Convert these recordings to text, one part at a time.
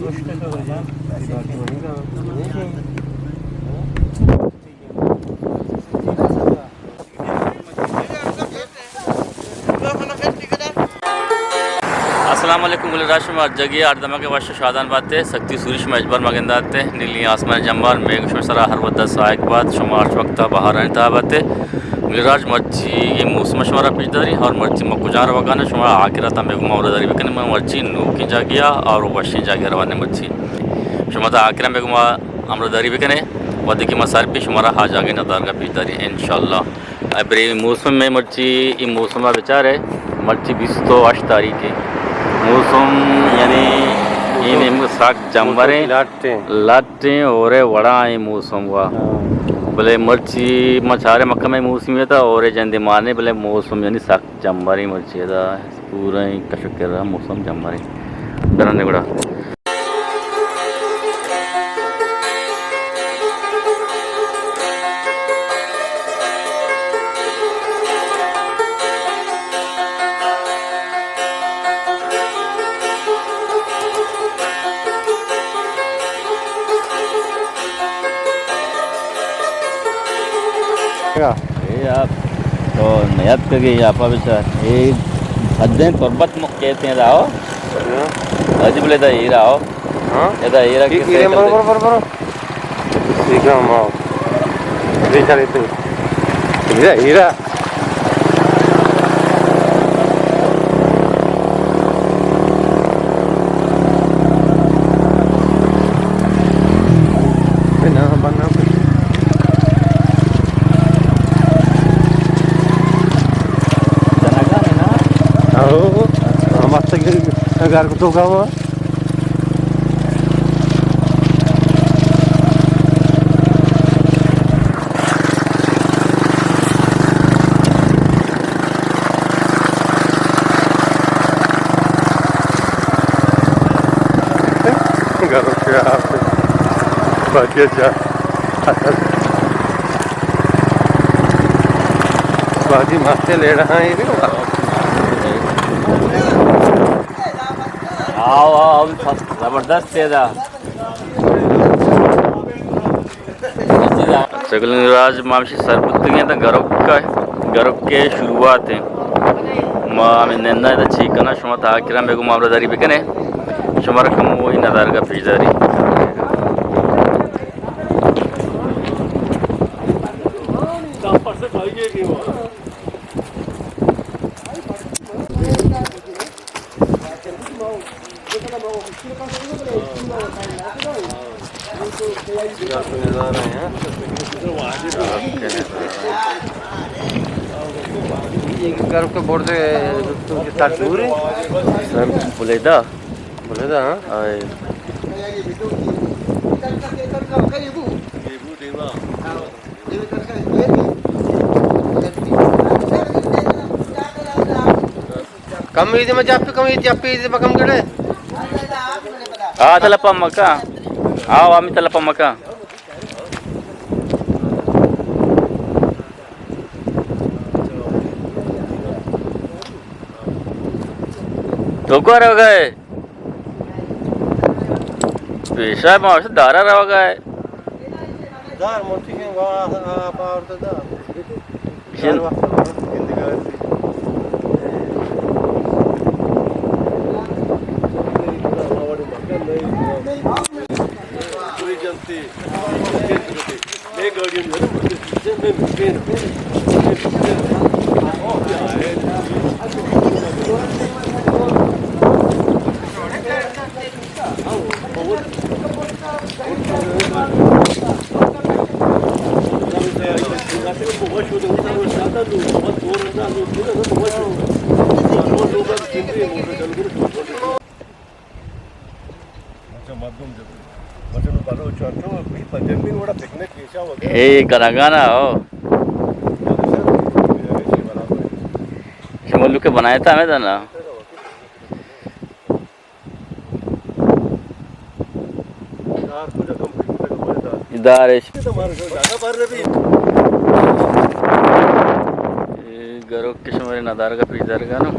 अस्सलामुअलैकुम गुलराशम जगी अर्धमा के वर्ष शादान बातें सक्ति सूरिश मजबर मगंदाते नीली आसमान जंबार मेघ शोसरा हर वद्दा साइक बात शुमार वक्त बहार ताबाते गुलराज मर्ची ये मौसम शुमारा पिछदारी और मर्ची मकुजार वगाना शुमारा आखिरता मेघ मौरदारी बकने में मर्ची नू की जागिया और वशी जागिया रवाने मर्ची शुमाता आखिरा मेघ अमरदारी बकने वद्दी की मसार पे शुमारा हाजागे नदार का पिछदारी इंशाल्लाह अबरे मौसम में मर्ची ये मौसम विचार है मर्ची 28 तारीख है मौसम यानी इन साग जंबरे लाटे और वड़ा है मौसम हुआ भले मर्ची मछारे मक्का में मौसम था और जंदे मारने भले मौसम यानी साग जंबरी मर्ची था पूरा ही कशक कर रहा मौसम जंबरी डरने गुड़ा ये आप तो नयात करके आप विचार ये अध्ययन पर्वत कहते हैं राव अजी बोले था हीरा हो हाँ ये था हीरा किस हीरे बरोबर ठीक है माँ बेचारे तो हीरा हीरा घर को तो गाँव बाजी माथे ले रहा है आओ आओ जबरदस्त तेजा राज मामशी सरपुत्तियाँ तो गरब के शुरुआत है मामी नन्ना इधर चीकना शुमा था किरा मेरे को मामलादारी भी कने शुमा रकम वही नदार का पेशदारी घर के बोर्ड से दूर है बुलेदा हाँ कम ఇది మా చెప్పి కమ్ ఇది చెప్పి ఇది పకం గడే తలపమ్మక ఆమె తలపమ్మక तो को रह गए पेशा मार से दारा रह गए दार मोती के वहां पावर तो दार पूरी जनती मैं गाड़ियों में गनागाना हो शिमोलू के बनाया था हमें था ना इधर गरो किस्म नदार का पीछे का ना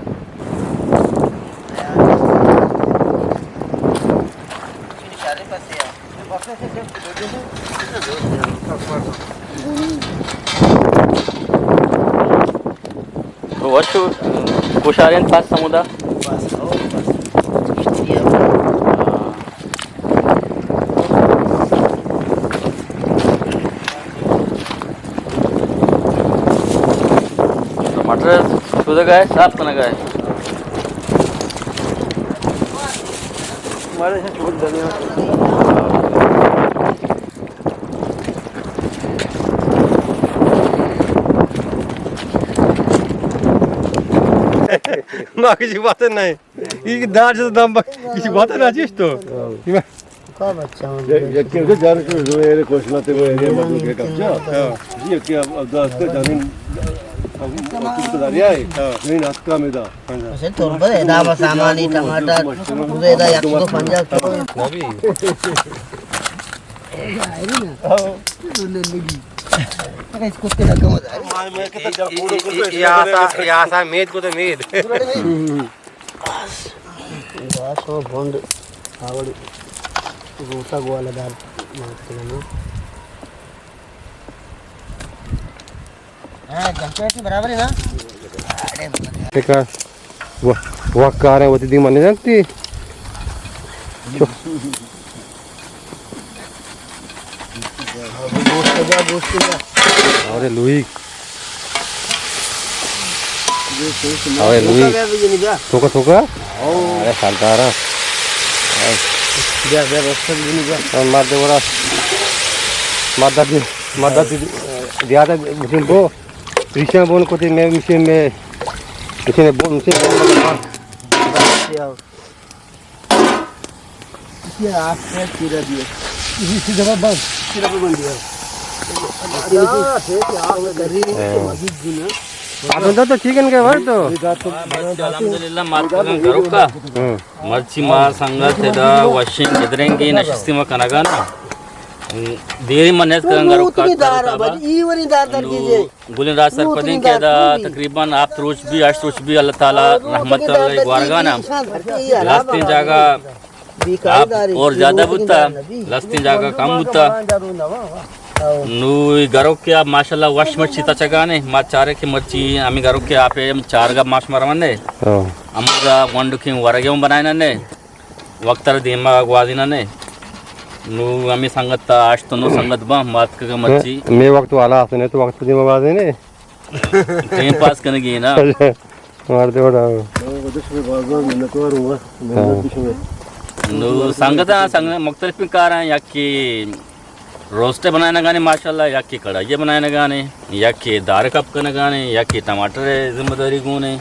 Wasu kusharian pas samuda. टमाटर सुधा काय साफ पण काय हमारे से छोड़ धनिया मागची बात नाही ही दाज दाम किसी बात ना चीज तो का बच्चा हूँ ये के जार को रोए कोसना ते वो ये मत के कब्जा ये के अब दास के जमीन अब कुछ दरिया है नहीं नाटका में दा वैसे तो बड़े दावा सामानी टमाटर मुझे इधर एक तो पंजा तो नबी इसको के लगा मजा यहाँ सा मेद को तो मेद बस वो बंद आवड़ रोटा गोवाला दाल मारते हैं ना हाँ जंपेट बराबर है ना अरे का वो कार है वो ती माने जानती गोश्त जा अरे लुई अरे लुई थोका थोका अरे सालतारा जा रोस्ट भी जा मार दे बड़ा मदद दिया था मुझे को रिश्ता बोल को थी मैं मिशन में इसने बोल मुझे ये आप से पूरा दिए इसी जगह बस पूरा बन दिया तो चिकन के भर तो alhamdulillah matkan garuka marchi ma sangat da washing gedrengi na sistema kanagana देरी मन्नत करन गारुका ईवरी दार दर कीजिए गुलिन राज सरपदin के दा तकरीबन आप रोज भी आज रोज भी अल्लाह ताला रहमत करे वारगाना लास्तीन जागा आप और ज्यादा बुता लास्तीन जागा कम बुता नु गारुके आप माशाल्लाह वाश मच्छी तचगाने मा चारे की मच्छी आम्ही गारुके आपे चारगा माश मारवने अमुगा वंडुकी वरगे बनायनने वक्तर दिमा ग्वादिनने नु आम्ही सांगत आज तो नो सांगत बा मात का मच्छी मैं वक्त वाला असने तो वक्त दिमा बादे ने टाइम पास करने की ना मार दे बड़ा नु सांगत मुख्तलिफ कार हैं या कि रोस्टे बनाने गाने माशाल्लाह या कि कढ़ाई बनाने गाने या कि दार कप करने गाने या कि टमाटर जिम्मेदारी गुने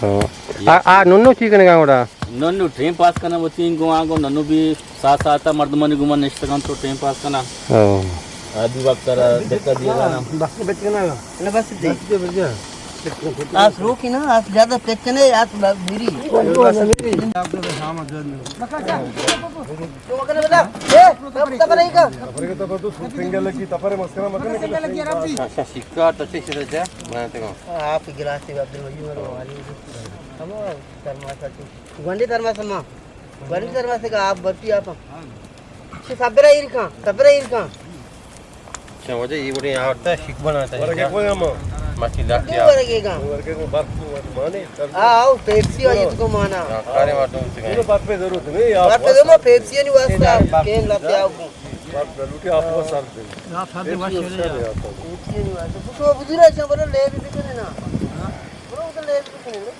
आ नन्नो चिकन का ओड़ा नन्नु टाइम पास करना वो तीन गो आगो नन्नु भी साथ साथ मर्दमनी गुमन निश्चित तो टाइम पास करना अभी वक्त देखा दिया ना बस बचना ना बस दे आज रोकी ना आज ज्यादा पेचने आज मेरी तो मगर बता ए तब नहीं का तो सिंगल की तपरे मस्करा मत अच्छा सिक्का टच से जा बनाते को आप गिलास से अब्दुल वजी वाली हम तरमासा गंडी तरमासा मां गंडी तरमासा का आप बर्फी आप सबरा इरका अच्छा वजह ये बड़े यहाँ होता है शिक बनाता है वर्गे कोई हम मछली लाती है वर्गे को बात माने आओ पेप्सी वाली तो माना अरे मातो ये बात पे जरूरत नहीं आप बात पे दो पेप्सी नहीं वास्ता केन लाते आओ बात लूटी आप वो सर दे आप साथ में पेप्सी नहीं वास्ता तो बुजुर्ग से बरो ले भी करने ना बरो तो ले भी करने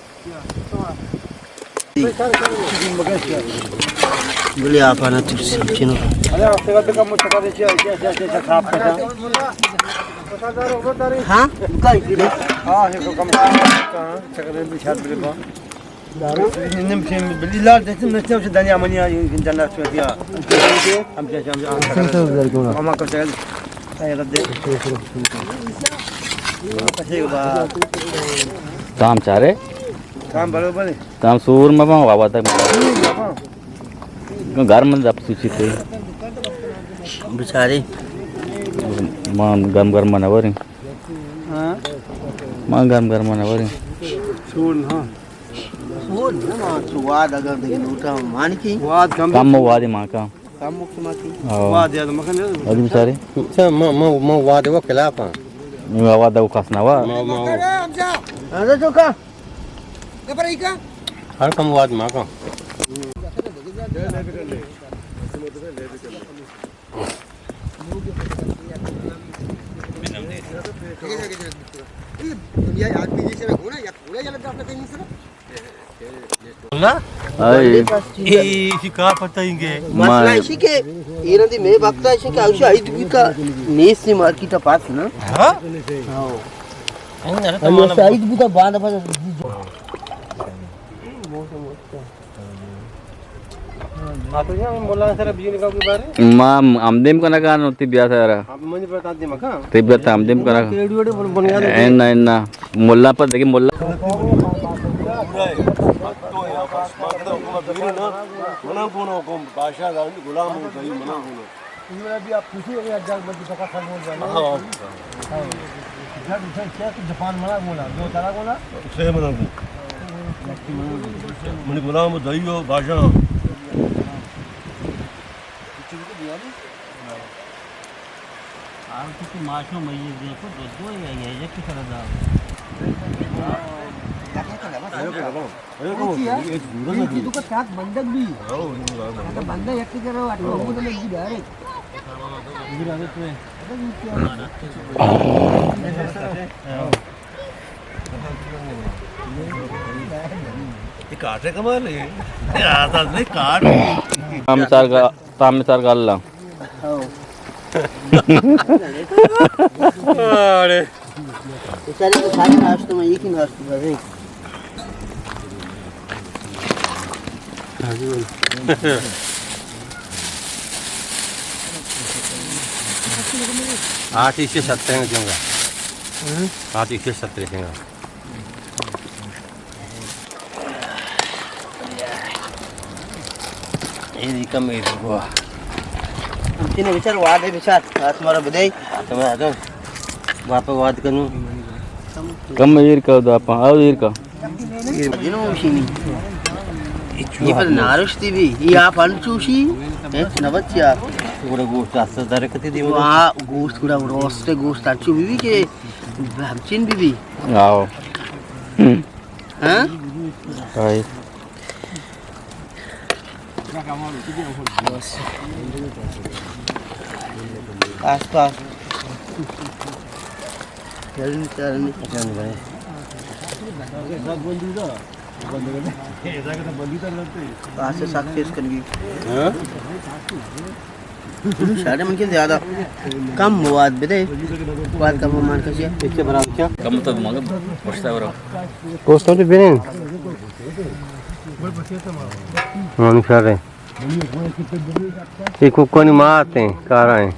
बोले आप आना चिनो अरे आपसे बात का मुझे पता नहीं ऐसे खराब करता हां कल हां ये तो कम कहां चकरे भी छात बिल बा दारू निम से बिल्ला देते नचते से दनिया मनिया इंटरनेट पे दिया हम हम को चल काय दे कैसे बा काम चारे काम बरोबर है काम सूर में बाबा तक घर में जब सूची थे बेचारे मान गरम गरम मनावरी हां मान गरम मनावरी सुन हां सुन ना स्वाद अगर देखे लूटा मान की स्वाद कम वादी मां का kamu semati. Wah dia makan dia. Adi misari. Saya mau wadi wa kelapa. Ni awada ukasnawa. Mau. Ada tu kah? Har kamu wadi makan. Ai. Sikar patainge. Masalah sih ke, ini nanti me bakta sih ke, ausya itu kita nasi market pas na. Ha? Ausya itu kita banda pas. Atunya bola sara bijini ka bare. Ma amdem kana kan utti biasa yara. Ab mani bata di maka. Tibet amdem kana. Edward bon ya. Enna mulla पर देखिए मुल्ला मना कोनो को बादशाह का गुलाम हो गई मना कोनो ये भी आप पूछिए यार जग बंदी का खा बोल रहा हां है जग क्या जापान मना बोला जो तारा बोला से मना को मनी गुलाम दई हो बादशाह आप तो माशो मई देखो दो ये की तरह दा itu kan saat bandak bi ada banda yak ki karo atlo ko to lagi dare dirane tu ये काटे कमाल है आता नहीं काट तामिसार का अल्लाह अरे बेचारे को सारे नाश्ते में एक ही नाश्ता है आठ इसे 70 दूंगा 8 इसे 70 दूंगा ये कम है वो तीन विचार वाद है विचार आज हमारा बधाई तो मैं आता बाप वाद करूं कम ईर का दापा आओ ईर का दिनो मशीनी ये पर नारुष टीवी ये आप अंचूशी नवत यार पूरा गोश्त आस्ते दारे कति दी वहाँ गोश्त पूरा रोस्टे गोश्त अंचू बीवी के हमचिन बीवी आओ हाँ आई आस पास चलने चलने पास से साथ फेस करेंगे हां साढ़े मन के ज्यादा कम वाद बेटे वाद कम मान का से इससे बराबर क्या कम तो मांगे पछता हो गोश्त तो बेन मान कर ये कुकोनी माते कार आए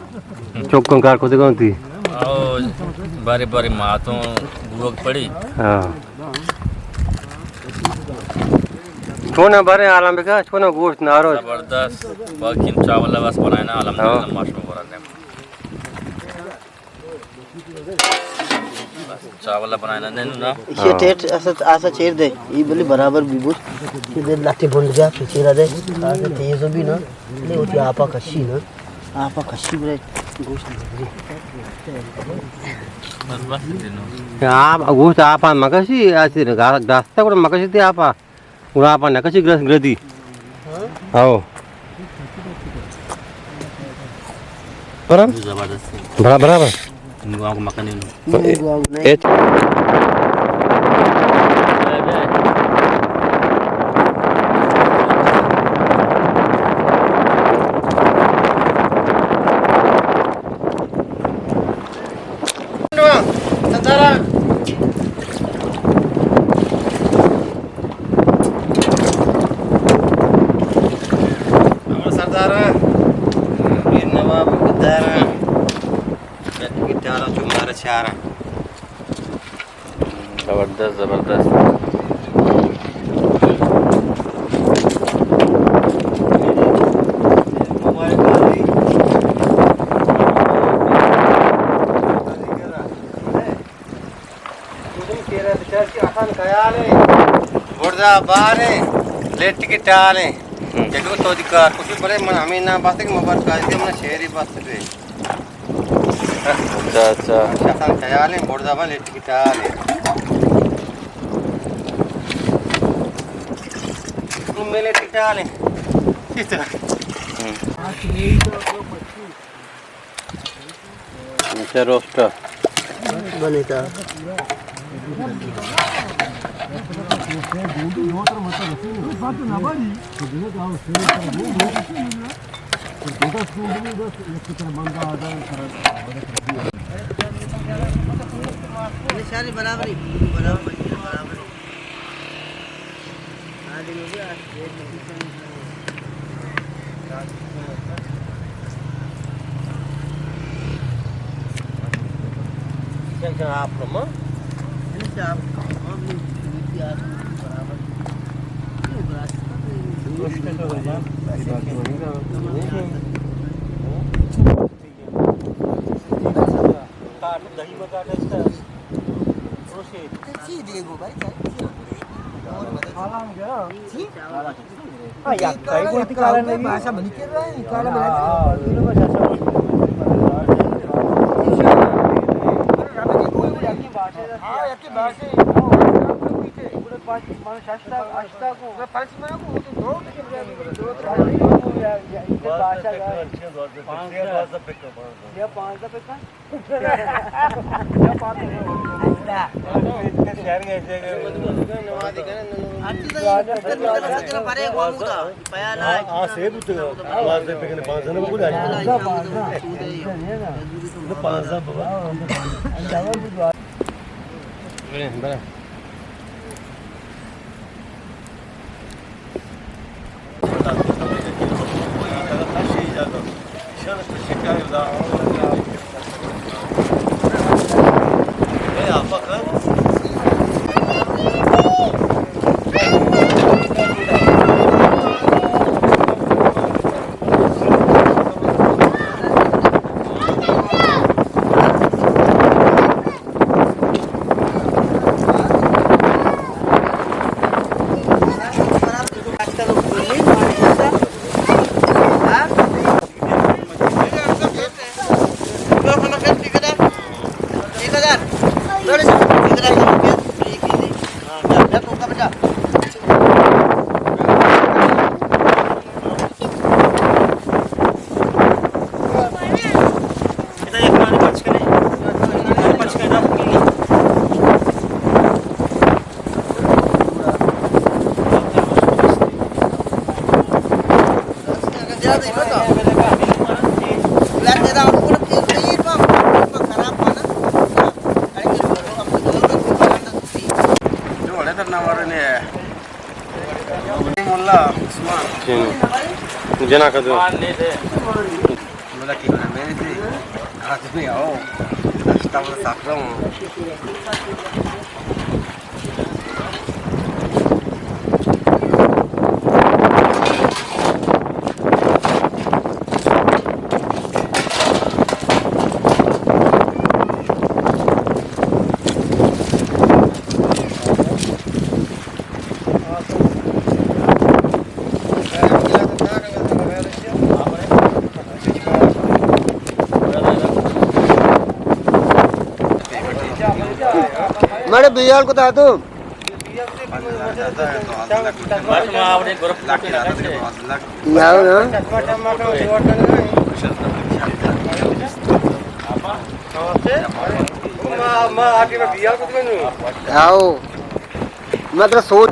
चौकन कार को देखती आओ बारी बारी मातों बुड़क पड़ी हां छोना बारे आलम का छोना गोश्त नारो जबरदस्त बाकी चावल बस बनाए ना अल्हम्दुलिल्लाह माशाल्लाह ने चावल बनाए ना ना ये टेट ऐसा चेर दे ये बोली बराबर बिबुस ये दे लाठी बंद गया चेरा दे ऐसे तेज भी ना ले उठी आपा कशी ना आपा कशी बरे गोश्त बस बस दिनो आप गोश्त आपा मकसी ऐसे रास्ता को मकसी थे आपा उड़ा आपा नकसी ग्रदी आओ बराबर जबरदस्त बराबर मुंगा को मकने ए जबरदस्त जबरदस्त बारे लेट के टाले Jadi kau di kar, kau tu boleh mana amin na bahasa ke mabar kau itu mana share bahasa tu. अच्छा अच्छा Syaitan kaya le, borda bal itu kita le. Mele kita le. Itu. Macam roaster. बने था सारी बराबरी बराबरी बराबरी आदि हो गया Jangan apa mah? ini siap हम इतिहास बराबर ये बराबर दही बगाड़ा इसका ची देगो भाई या काही कोणती कारण नाही भाषा बनी के रहा है काला बना Jangan kau tu. मला की बना मेरे से आज में आओ नाश्ता वाला साथ रहा हूँ मेरे बियाल को ता तो याओ ना आओ मैं तो सोच